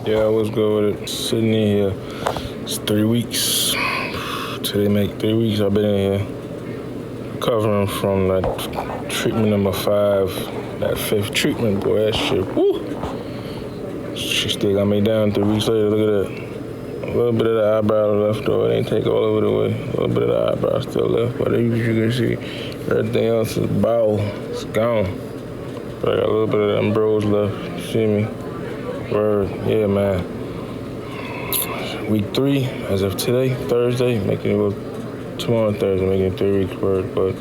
Yeah, I was good with it. Sitting in here, it's 3 weeks. Today make 3 weeks I've been in here. Recovering from that treatment number 5, that 5th treatment, boy, that shit, woo! She still got me down 3 weeks later, look at that. A little bit of the eyebrow left, though. It ain't take all of it away. A little bit of the eyebrow still left, but as you can see, everything else is bow. It's gone. But I got a little bit of them bros left. You see me? Word. Yeah, man. Week 3, as of today, Thursday, making it tomorrow, Thursday, making it 3 weeks, word. But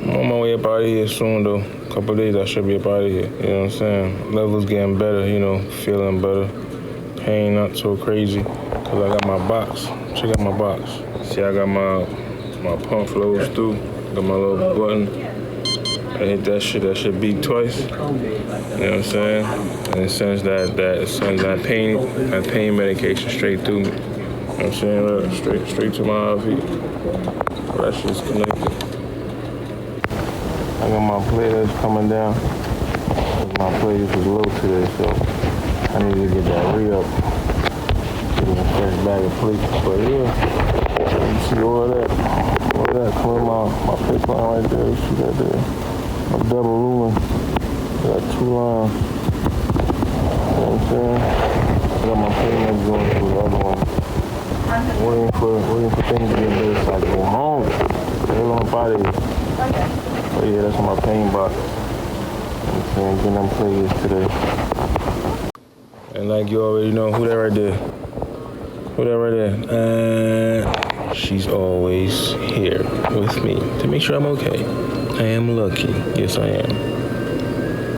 I'm on my way up out of here soon, though. A couple of days, I should be up out of here. You know what I'm saying? Levels getting better, feeling better. Pain not so crazy, because I got my box. Check out my box. See, I got my pump flows through. Got my little button. I hit that shit beat twice. You know what I'm saying? And it sends that pain medication straight through me. You know what I'm saying? Look, straight to my IV. That shit's connected. I got my platelets coming down. My platelets was low today, so I need to get that re-up. Get a fresh bag of plates. But yeah, you see all that coming my plate line right there. You see that there? A double lumen. Got 2 lines. You know what I'm saying? I got my pain going through the other one. Waiting for things to get better so I can go home. They're on body. Okay. But yeah, that's my pain box. You know what I'm saying? Getting them plays today. And like you already know, who that right there? Who that right there? She's always here with me to make sure I'm okay. I am lucky. Yes, I am.